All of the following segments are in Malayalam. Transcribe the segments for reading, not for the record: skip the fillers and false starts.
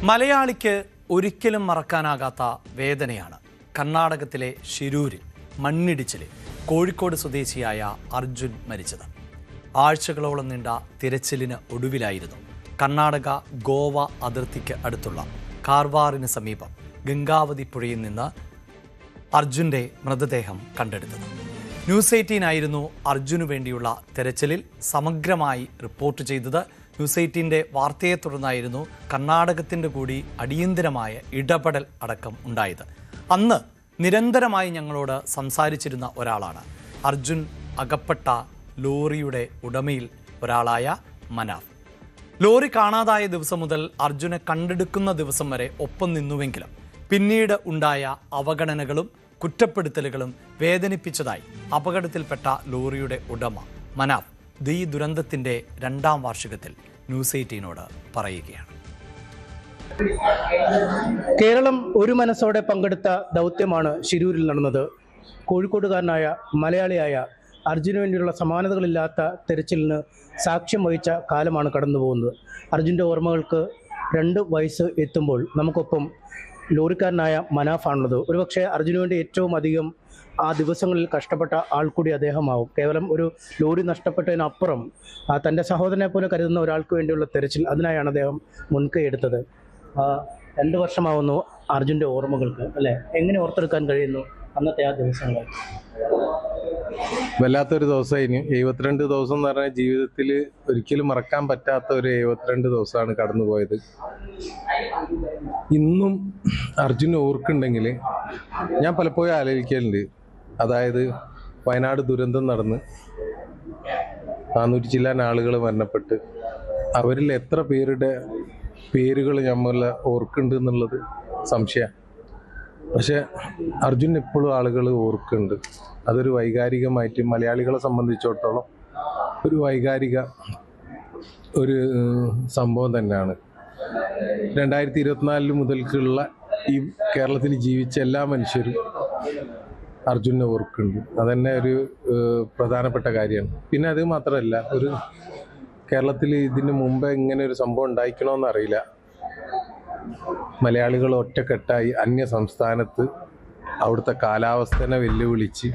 മലയാളിക്ക് ഒരിക്കലും മറക്കാനാകാത്ത വേദനയാണ് കർണാടകത്തിലെ ഷിരൂരിൽ മണ്ണിടിച്ചിൽ കോഴിക്കോട് സ്വദേശിയായ അർജുൻ മരിച്ചത്. ആഴ്ചകളോളം നീണ്ട തിരച്ചിലിന് ഒടുവിലായിരുന്നു കർണാടക ഗോവ അതിർത്തിക്ക് അടുത്തുള്ള കാർവാറിന് സമീപം ഗംഗാവതി പുഴയിൽ നിന്ന് അർജുൻ്റെ മൃതദേഹം കണ്ടെടുത്തത്. ന്യൂസ് 18 ആയിരുന്നു അർജുനു വേണ്ടിയുള്ള തെരച്ചിലിൽ സമഗ്രമായി റിപ്പോർട്ട് ചെയ്തത്. ന്യൂസ് 18 വാർത്തയെ തുടർന്നായിരുന്നു കർണാടകത്തിൻ്റെ കൂടി അടിയന്തരമായ ഇടപെടൽ അടക്കം ഉണ്ടായത്. അന്ന് നിരന്തരമായി ഞങ്ങളോട് സംസാരിച്ചിരുന്ന ഒരാളാണ് അർജുൻ അകപ്പെട്ട ലോറിയുടെ ഉടമയിൽ ഒരാളായ മനാഫ്. ലോറി കാണാതായ ദിവസം മുതൽ അർജുനെ കണ്ടെടുക്കുന്ന ദിവസം വരെ ഒപ്പം നിന്നുവെങ്കിലും പിന്നീട് ഉണ്ടായ അവഗണനകളും കുറ്റപ്പെടുത്തലുകളും വേദനിപ്പിച്ചതായി അപകടത്തിൽപ്പെട്ട ലോറിയുടെ ഉടമ മനാഫ് ഈ ദുരന്തത്തിൻ്റെ 2ാം വാർഷികത്തിൽ ന്യൂസ് 18 പറയുകയാണ്. കേരളം ഒരു മനസ്സോടെ പങ്കെടുത്ത ദൗത്യമാണ് ഷിരൂരിൽ നടന്നത്. കോഴിക്കോടുകാരനായ മലയാളിയായ അർജുന് വേണ്ടിയുള്ള സമാനതകളില്ലാത്ത തെരച്ചിലിന് സാക്ഷ്യം വഹിച്ച കാലമാണ് കടന്നു പോകുന്നത്. അർജുൻ്റെ ഓർമ്മകൾക്ക് 2 വയസ്സ് എത്തുമ്പോൾ നമുക്കൊപ്പം ലോറിക്കാരനായ മനാഫാണുള്ളത്. ഒരുപക്ഷെ അർജുന് വേണ്ടി ഏറ്റവും അധികം ആ ദിവസങ്ങളിൽ കഷ്ടപ്പെട്ട ആൾ കൂടി അദ്ദേഹമാവും. കേവലം ഒരു ലോറി നഷ്ടപ്പെട്ടതിനപ്പുറം തൻ്റെ സഹോദരനെ പോലെ കരുതുന്ന ഒരാൾക്ക് വേണ്ടിയുള്ള തെരച്ചിൽ, അതിനായാണ് അദ്ദേഹം മുൻകൈ എടുത്തത്. 2 വർഷമാവുന്നു അർജുൻ്റെ ഓർമ്മകൾക്ക്, അല്ലേ? എങ്ങനെ ഓർത്തെടുക്കാൻ കഴിയുന്നു അന്നത്തെ ആ ദിവസങ്ങൾ? വല്ലാത്തൊരു ദിവസമായിരുന്നു. 72 ദിവസം എന്ന് പറഞ്ഞാൽ ജീവിതത്തിൽ ഒരിക്കലും മറക്കാൻ പറ്റാത്ത ഒരു 72 ദിവസമാണ് കടന്നുപോയത്. ഇന്നും അർജുൻ ഓർക്കുന്നുണ്ടെങ്കിൽ ഞാൻ പലപ്പോഴും ആലോചിക്കലുണ്ട്. അതായത് വയനാട് ദുരന്തം നടന്ന് 400 ചില്ലാൻ ആളുകൾ മരണപ്പെട്ട് അവരിൽ എത്ര പേരുടെ പേരുകൾ നമ്മൾ ഓർക്കുന്നുണ്ട് എന്നുള്ളത് സംശയമാണ്. പക്ഷെ അർജുൻ എപ്പോഴും ആളുകൾ ഓർക്കുന്നുണ്ട്. അതൊരു വൈകാരികമായിട്ട് മലയാളികളെ സംബന്ധിച്ചിടത്തോളം ഒരു വൈകാരിക ഒരു സംഭവം തന്നെയാണ്. 2024 മുതൽക്കുള്ള ഈ കേരളത്തിൽ ജീവിച്ച എല്ലാ മനുഷ്യരും അർജുനെ ഓർക്കുന്നുണ്ട്. അതന്നെ ഒരു പ്രധാനപ്പെട്ട കാര്യമാണ്. പിന്നെ അത് മാത്രമല്ല, ഒരു കേരളത്തിൽ ഇതിന് മുമ്പ് ഇങ്ങനെ ഒരു സംഭവം ഉണ്ടായിക്കണമെന്ന് അറിയില്ല. മലയാളികൾ ഒറ്റക്കെട്ടായി അന്യ സംസ്ഥാനത്ത് അവിടുത്തെ കാലാവസ്ഥനെ വെല്ലുവിളിച്ച്,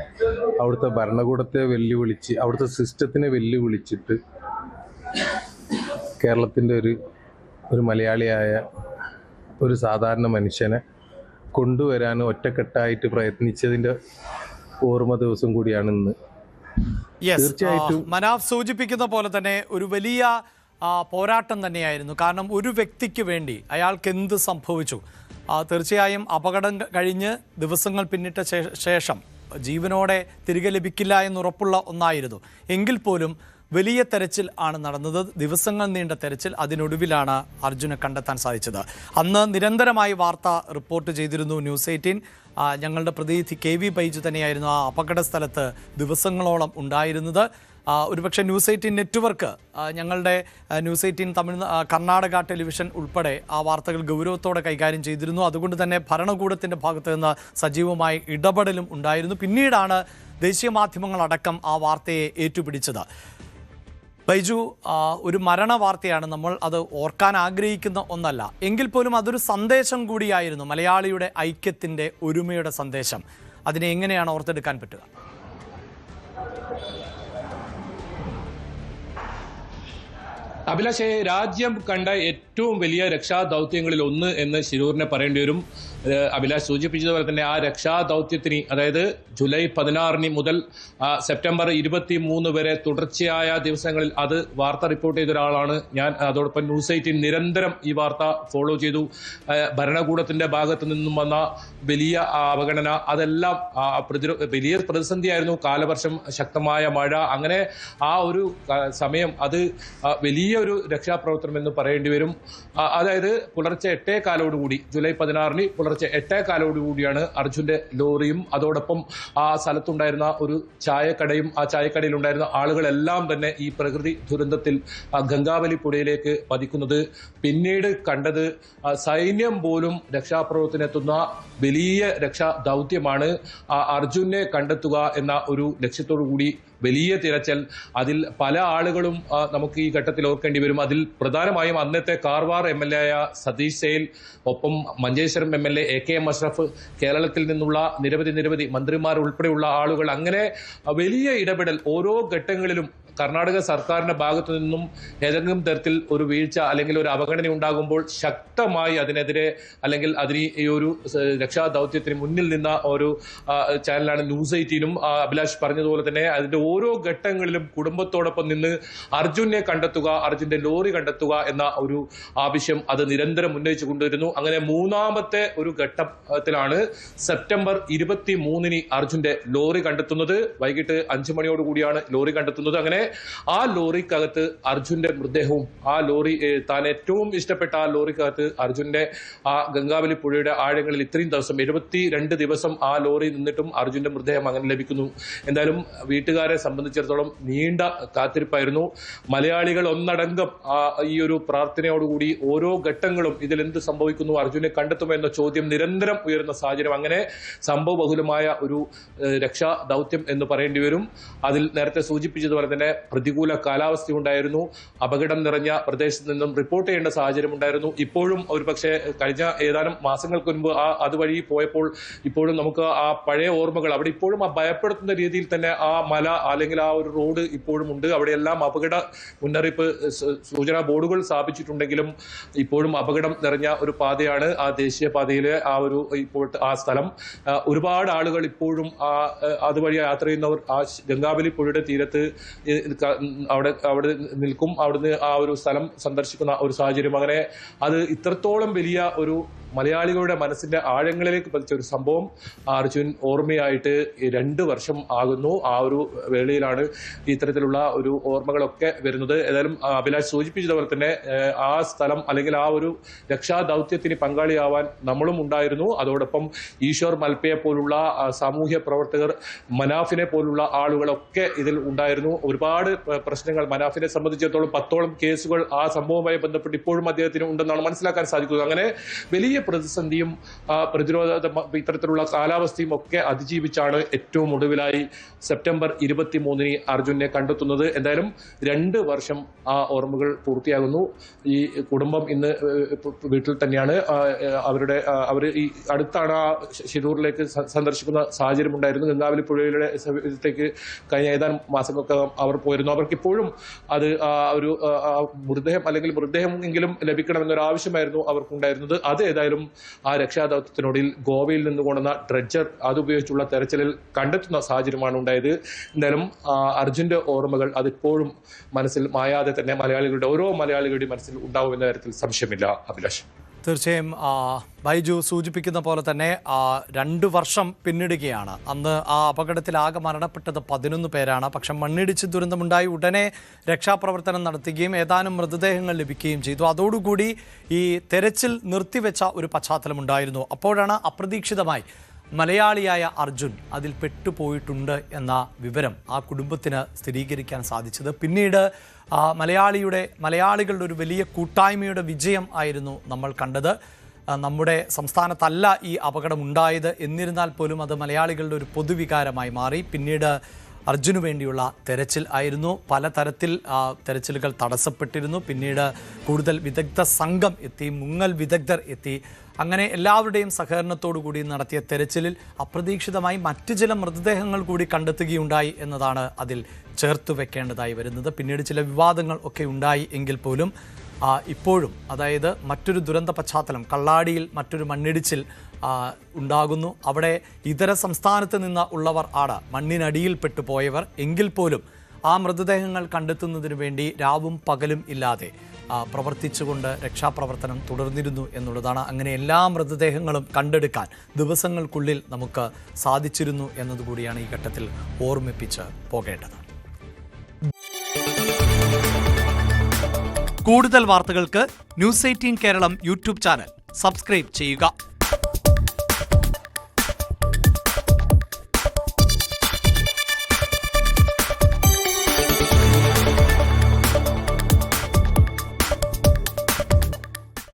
അവിടുത്തെ ഭരണകൂടത്തെ വെല്ലുവിളിച്ച്, അവിടുത്തെ സിസ്റ്റത്തിനെ വെല്ലുവിളിച്ചിട്ട് കേരളത്തിൻ്റെ ഒരു മലയാളിയായ ഒരു സാധാരണ മനുഷ്യനെ കൊണ്ടുവരാൻ ഒറ്റക്കെട്ടായിട്ട് പ്രയത്നിച്ചതിൻ്റെ ഓർമ്മ ദിവസം കൂടിയാണ് ഇന്ന്. തീർച്ചയായിട്ടും മനാഫ് സൂചിപ്പിക്കുന്ന പോലെ തന്നെ ഒരു വലിയ പോരാട്ടം തന്നെയായിരുന്നു. കാരണം ഒരു വ്യക്തിക്ക് വേണ്ടി അയാൾക്ക് എന്ത് സംഭവിച്ചു, തീർച്ചയായും അപകടം കഴിഞ്ഞ് ദിവസങ്ങൾ പിന്നിട്ട ശേഷം ജീവനോടെ തിരികെ ലഭിക്കില്ല എന്നുറപ്പുള്ള ഒന്നായിരുന്നു. എങ്കിൽ പോലും വലിയ തെരച്ചിൽ ആണ് നടന്നത്. ദിവസങ്ങൾ നീണ്ട തെരച്ചിൽ. അതിനൊടുവിലാണ് അർജുനെ കണ്ടെത്താൻ സാധിച്ചത്. അന്ന് നിരന്തരമായി വാർത്ത റിപ്പോർട്ട് ചെയ്തിരുന്നു ന്യൂസ് 18. ഞങ്ങളുടെ പ്രതിനിധി KV ബൈജു തന്നെയായിരുന്നു ആ അപകട സ്ഥലത്ത് ദിവസങ്ങളോളം ഉണ്ടായിരുന്നത്. ഒരുപക്ഷെ ന്യൂസ് 18 നെറ്റ്വർക്ക്, ഞങ്ങളുടെ ന്യൂസ് 18 കർണാടക ടെലിവിഷൻ ഉൾപ്പെടെ ആ വാർത്തകൾ ഗൗരവത്തോടെ കൈകാര്യം ചെയ്തിരുന്നു. അതുകൊണ്ട് തന്നെ ഭരണകൂടത്തിൻ്റെ ഭാഗത്ത് നിന്ന് സജീവമായി ഇടപെടലും ഉണ്ടായിരുന്നു. പിന്നീടാണ് ദേശീയ മാധ്യമങ്ങളടക്കം ആ വാർത്തയെ ഏറ്റുപിടിച്ചത്. ബൈജു, ഒരു മരണ വാർത്തയാണ്, നമ്മൾ അത് ഓർക്കാൻ ആഗ്രഹിക്കുന്ന ഒന്നല്ല. എങ്കിൽ പോലും അതൊരു സന്ദേശം കൂടിയായിരുന്നു, മലയാളിയുടെ ഐക്യത്തിൻ്റെ, ഒരുമയുടെ സന്ദേശം. അതിനെ എങ്ങനെയാണ് ഓർത്തെടുക്കാൻ പറ്റുക? അഭിലാഷേ, രാജ്യം കണ്ട ഏറ്റവും വലിയ രക്ഷാദൗത്യങ്ങളിൽ ഒന്ന് എന്ന് ഷിരൂരിനെ പറയേണ്ടി വരും. അഭിലാഷ് സൂചിപ്പിച്ചതുപോലെ തന്നെ ആ രക്ഷാദൗത്യത്തിന്, അതായത് ജൂലൈ 16 മുതൽ സെപ്റ്റംബർ 23 വരെ തുടർച്ചയായ ദിവസങ്ങളിൽ അത് വാർത്ത റിപ്പോർട്ട് ചെയ്ത ഒരാളാണ് ഞാൻ. അതോടൊപ്പം ന്യൂസ് 18 നിരന്തരം ഈ വാർത്ത ഫോളോ ചെയ്തു. ഭരണകൂടത്തിൻ്റെ ഭാഗത്തു നിന്നും വന്ന വലിയ അവഗണന, അതെല്ലാം വലിയ പ്രതിസന്ധിയായിരുന്നു. കാലവർഷം, ശക്തമായ മഴ, അങ്ങനെ ആ ഒരു സമയം അത് വലിയൊരു രക്ഷാപ്രവർത്തനം എന്ന് പറയേണ്ടി വരും. അതായത് പുലർച്ചെ 8:15 ജൂലൈ 16 പുലർച്ചെ 8:15 അർജുൻ്റെ ലോറിയും അതോടൊപ്പം ആ സ്ഥലത്തുണ്ടായിരുന്ന ഒരു ചായക്കടയും ആ ചായക്കടയിലുണ്ടായിരുന്ന ആളുകളെല്ലാം തന്നെ ഈ പ്രകൃതി ദുരന്തത്തിൽ ഗംഗാവലി പുഴയിലേക്ക് പതിക്കുന്നത്. പിന്നീട് കണ്ടത് സൈന്യം പോലും രക്ഷാപ്രവർത്തനത്തിനെത്തുന്ന വലിയ രക്ഷാ ദൗത്യമാണ്. അർജുനെ കണ്ടെത്തുക എന്ന ഒരു ലക്ഷ്യത്തോടു കൂടി വലിയ തിരച്ചിൽ. അതിൽ പല ആളുകളും നമുക്ക് ഈ ഘട്ടത്തിൽ ഓർക്കേണ്ടി വരും. അതിൽ പ്രധാനമായും അന്നത്തെ കാർവാർ MLA ആയ സതീഷ് സെയിൽ, ഒപ്പം മഞ്ചേശ്വരം MLA AK അഷ്റഫ്, കേരളത്തിൽ നിന്നുള്ള നിരവധി മന്ത്രിമാർ ഉൾപ്പെടെയുള്ള ആളുകൾ, അങ്ങനെ വലിയ ഇടപെടൽ ഓരോ ഘട്ടങ്ങളിലും കർണാടക സർക്കാരിന്റെ ഭാഗത്തു നിന്നും ഏതെങ്കിലും തരത്തിൽ ഒരു വീഴ്ച അല്ലെങ്കിൽ ഒരു അവഗണന ഉണ്ടാകുമ്പോൾ ശക്തമായി അതിനെതിരെ അല്ലെങ്കിൽ അതിന് ഈ ഒരു രക്ഷാദൗത്യത്തിന് മുന്നിൽ നിന്ന ഒരു ചാനലാണ് ന്യൂസ് 18-നും. അഭിലാഷ് പറഞ്ഞതുപോലെ തന്നെ അതിന്റെ ഓരോ ഘട്ടങ്ങളിലും കുടുംബത്തോടൊപ്പം നിന്ന് അർജുനെ കണ്ടെത്തുക, അർജുന്റെ ലോറി കണ്ടെത്തുക എന്ന ഒരു ആവശ്യം അത് നിരന്തരം ഉന്നയിച്ചു കൊണ്ടുവരുന്നു. അങ്ങനെ മൂന്നാമത്തെ ഒരു ഘട്ടത്തിലാണ് സെപ്റ്റംബർ 23-ന് അർജുന്റെ ലോറി കണ്ടെത്തുന്നത്. വൈകിട്ട് 5 മണിയോടുകൂടിയാണ് ലോറി കണ്ടെത്തുന്നത്. അങ്ങനെ ആ ലോറിക്കകത്ത് അർജുന്റെ മൃതദേഹവും, ആ ലോറി താൻ ഏറ്റവും ഇഷ്ടപ്പെട്ട ആ ലോറിക്കകത്ത് അർജുന്റെ ആ ഗംഗാവലി പുഴയുടെ ആഴങ്ങളിൽ ഇത്രയും ദിവസം 72 ദിവസം ആ ലോറി നിന്നിട്ടും അർജുന്റെ മൃതദേഹം അങ്ങനെ ലഭിക്കുന്നു. എന്തായാലും വീട്ടുകാരെ സംബന്ധിച്ചിടത്തോളം നീണ്ട കാത്തിരിപ്പായിരുന്നു. മലയാളികൾ ഒന്നടങ്കം ഈ ഒരു പ്രാർത്ഥനയോടുകൂടി ഓരോ ഘട്ടങ്ങളും ഇതിലെന്ത് സംഭവിക്കുന്നു, അർജുനെ കണ്ടെത്തുമോ എന്ന ചോദ്യം നിരന്തരം ഉയരുന്ന സാഹചര്യം. അങ്ങനെ സംഭവബഹുലമായ ഒരു രക്ഷാ ദൗത്യം എന്ന് പറയേണ്ടി വരും. അതിൽ നേരത്തെ സൂചിപ്പിച്ചതുപോലെ തന്നെ പ്രതികൂല കാലാവസ്ഥ ഉണ്ടായിരുന്നു. അപകടം നിറഞ്ഞ പ്രദേശത്ത് നിന്നും റിപ്പോർട്ട് ചെയ്യേണ്ട സാഹചര്യം ഉണ്ടായിരുന്നു. ഇപ്പോഴും ഒരു പക്ഷേ കഴിഞ്ഞ ഏതാനും മാസങ്ങൾക്ക് മുൻപ് അതുവഴി പോയപ്പോൾ ഇപ്പോഴും നമുക്ക് ആ പഴയ ഓർമ്മകൾ, അവിടെ ഇപ്പോഴും ആ ഭയപ്പെടുത്തുന്ന രീതിയിൽ തന്നെ ആ മല അല്ലെങ്കിൽ ആ ഒരു റോഡ് ഇപ്പോഴും ഉണ്ട്. അവിടെയെല്ലാം അപകട മുന്നറിയിപ്പ് സൂചനാ ബോർഡുകൾ സ്ഥാപിച്ചിട്ടുണ്ടെങ്കിലും ഇപ്പോഴും അപകടം നിറഞ്ഞ ഒരു പാതയാണ് ആ ദേശീയപാതയിലെ ആ ഒരു ഇപ്പോൾ ആ സ്ഥലം. ഒരുപാട് ആളുകൾ ഇപ്പോഴും അതുവഴി യാത്ര ചെയ്യുന്നവർ ആ ഗംഗാവലി പുഴയുടെ തീരത്ത് അവിടെ നിൽക്കും. അവിടുന്ന് ആ ഒരു സ്ഥലം സന്ദർശിക്കുന്ന ഒരു സാഹചര്യം. അങ്ങനെ അത് ഇത്രത്തോളം വലിയ ഒരു മലയാളികളുടെ മനസ്സിന്റെ ആഴങ്ങളിലേക്ക് പതിച്ച ഒരു സംഭവം അർജുൻ ഓർമ്മയായിട്ട് 2 വർഷം ആകുന്നു. ആ ഒരു വേളയിലാണ് ഇത്തരത്തിലുള്ള ഒരു ഓർമ്മകളൊക്കെ വരുന്നത്. ഏതായാലും അഭിലാഷ് സൂചിപ്പിച്ചതുപോലെ തന്നെ ആ സ്ഥലം അല്ലെങ്കിൽ ആ ഒരു രക്ഷാദൗത്യത്തിന് പങ്കാളിയാവാൻ നമ്മളും ഉണ്ടായിരുന്നു. അതോടൊപ്പം ഈശ്വർ മൽപ്പയെ പോലുള്ള സാമൂഹ്യ പ്രവർത്തകർ, മനാഫിനെ പോലുള്ള ആളുകളൊക്കെ ഇതിൽ ഉണ്ടായിരുന്നു. ഒരുപാട് പ്രശ്നങ്ങൾ മനാഫിനെ സംബന്ധിച്ചിടത്തോളം 10ഓളം കേസുകൾ ആ സംഭവവുമായി ബന്ധപ്പെട്ട് ഇപ്പോഴും അദ്ദേഹത്തിന് ഉണ്ടെന്നാണ് മനസ്സിലാക്കാൻ സാധിക്കുന്നത്. അങ്ങനെ വലിയ പ്രതിസന്ധിയും പ്രതിരോധ ഇത്തരത്തിലുള്ള കാലാവസ്ഥയും ഒക്കെ അതിജീവിച്ചാണ് ഏറ്റവും ഒടുവിലായി സെപ്റ്റംബർ 23-ന് അർജുനെ കണ്ടെത്തുന്നത്. എന്തായാലും 2 വർഷം ആ ഓർമ്മകൾ പൂർത്തിയാകുന്നു. ഈ കുടുംബം ഇന്ന് വീട്ടിൽ തന്നെയാണ്. അവർ ഈ അടുത്താണ് ആ ഷിരൂരിലേക്ക് സന്ദർശിക്കുന്ന സാഹചര്യം ഉണ്ടായിരുന്നു. ഗംഗാവലി പുഴയുടെ ത്തേക്ക് കഴിഞ്ഞ ഏതാനും മാസങ്ങൾക്ക് അവർ പോയിരുന്നു. അവർക്കിപ്പോഴും അത് ഒരു മൃതദേഹം അല്ലെങ്കിൽ മൃതദേഹമെങ്കിലും ലഭിക്കണമെന്നൊരു ആവശ്യമായിരുന്നു അവർക്കുണ്ടായിരുന്നത്. അത് ഏതായാലും ആ രക്ഷാദൗത്യത്തിനൊടുവിൽ ഗോവയിൽ നിന്ന് കൊണ്ടുവന്ന ഡ്രഡ്ജർ അതുപയോഗിച്ചുള്ള തെരച്ചിലിൽ കണ്ടെത്തുന്ന സാഹചര്യമാണ് ഉണ്ടായത്. എന്തായാലും അർജുന്റെ ഓർമ്മകൾ അതിപ്പോഴും മനസ്സിൽ മായാതെ തന്നെ ഓരോ മലയാളികളുടെയും മനസ്സിൽ ഉണ്ടാവുമെന്ന കാര്യത്തിൽ സംശയമില്ല. അഭിലാഷ്, തീർച്ചയായും ബൈജു സൂചിപ്പിക്കുന്ന പോലെ തന്നെ 2 വർഷം പിന്നിടുകയാണ്. അന്ന് ആ അപകടത്തിൽ ആകെ മരണപ്പെട്ടത് 11 പേരാണ്. പക്ഷെ മണ്ണിടിച്ച് ദുരന്തമുണ്ടായി ഉടനെ രക്ഷാപ്രവർത്തനം നടത്തുകയും ഏതാനും മൃതദേഹങ്ങൾ ലഭിക്കുകയും ചെയ്തു. അതോടുകൂടി ഈ തെരച്ചിൽ നിർത്തിവെച്ച ഒരു പശ്ചാത്തലമുണ്ടായിരുന്നു. അപ്പോഴാണ് അപ്രതീക്ഷിതമായി മലയാളിയായ അർജുൻ അതിൽ പെട്ടുപോയിട്ടുണ്ട് എന്ന വിവരം ആ കുടുംബത്തിന് സ്ഥിരീകരിക്കാൻ സാധിച്ചത്. പിന്നീട് മലയാളികളുടെ ഒരു വലിയ കൂട്ടായ്മയുടെ വിജയം ആയിരുന്നു നമ്മൾ കണ്ടത്. നമ്മുടെ സംസ്ഥാനത്തല്ല ഈ അപകടമുണ്ടായത്, എന്നിരുന്നാൽ പോലും അത് മലയാളികളുടെ ഒരു പൊതുവികാരമായി മാറി. പിന്നീട് അർജുനു വേണ്ടിയുള്ള തെരച്ചിൽ ആയിരുന്നു. പലതരത്തിൽ തെരച്ചിലുകൾ തടസ്സപ്പെട്ടിരുന്നു. പിന്നീട് കൂടുതൽ വിദഗ്ധ സംഘം എത്തി, മുങ്ങൽ വിദഗ്ധർ എത്തി. അങ്ങനെ എല്ലാവരുടെയും സഹകരണത്തോടു കൂടി നടത്തിയ തെരച്ചിലിൽ അപ്രതീക്ഷിതമായി മറ്റു ചില മൃതദേഹങ്ങൾ കൂടി കണ്ടെത്തുകയുണ്ടായി എന്നതാണ് അതിൽ ചേർത്ത് വെക്കേണ്ടതായി വരുന്നത്. പിന്നീട് ചില വിവാദങ്ങൾ ഒക്കെ ഉണ്ടായി എങ്കിൽ പോലും ഇപ്പോഴും, അതായത് മറ്റൊരു ദുരന്ത പശ്ചാത്തലം, കള്ളാടിയിൽ മറ്റൊരു മണ്ണിടിച്ചിൽ ഉണ്ടാകുന്നു. അവിടെ ഇതര സംസ്ഥാനത്ത് നിന്ന് ഉള്ളവർ ആണ് മണ്ണിനടിയിൽപ്പെട്ടു പോയവർ. എങ്കിൽ പോലും ആ മൃതദേഹങ്ങൾ കണ്ടെത്തുന്നതിന് വേണ്ടി രാവും പകലും ഇല്ലാതെ പ്രവർത്തിച്ചുകൊണ്ട് രക്ഷാപ്രവർത്തനം തുടർന്നിരുന്നു എന്നുള്ളതാണ്. അങ്ങനെ എല്ലാ മൃതദേഹങ്ങളും കണ്ടെടുക്കാൻ ദിവസങ്ങൾക്കുള്ളിൽ നമുക്ക് സാധിച്ചിരുന്നു എന്നതുകൂടിയാണ് ഈ ഘട്ടത്തിൽ ഓർമ്മിപ്പിച്ച് പോകേണ്ടത്. കൂടുതൽ വാർത്തകൾക്ക് news 18 Keralam YouTube channel subscribe ചെയ്യുക.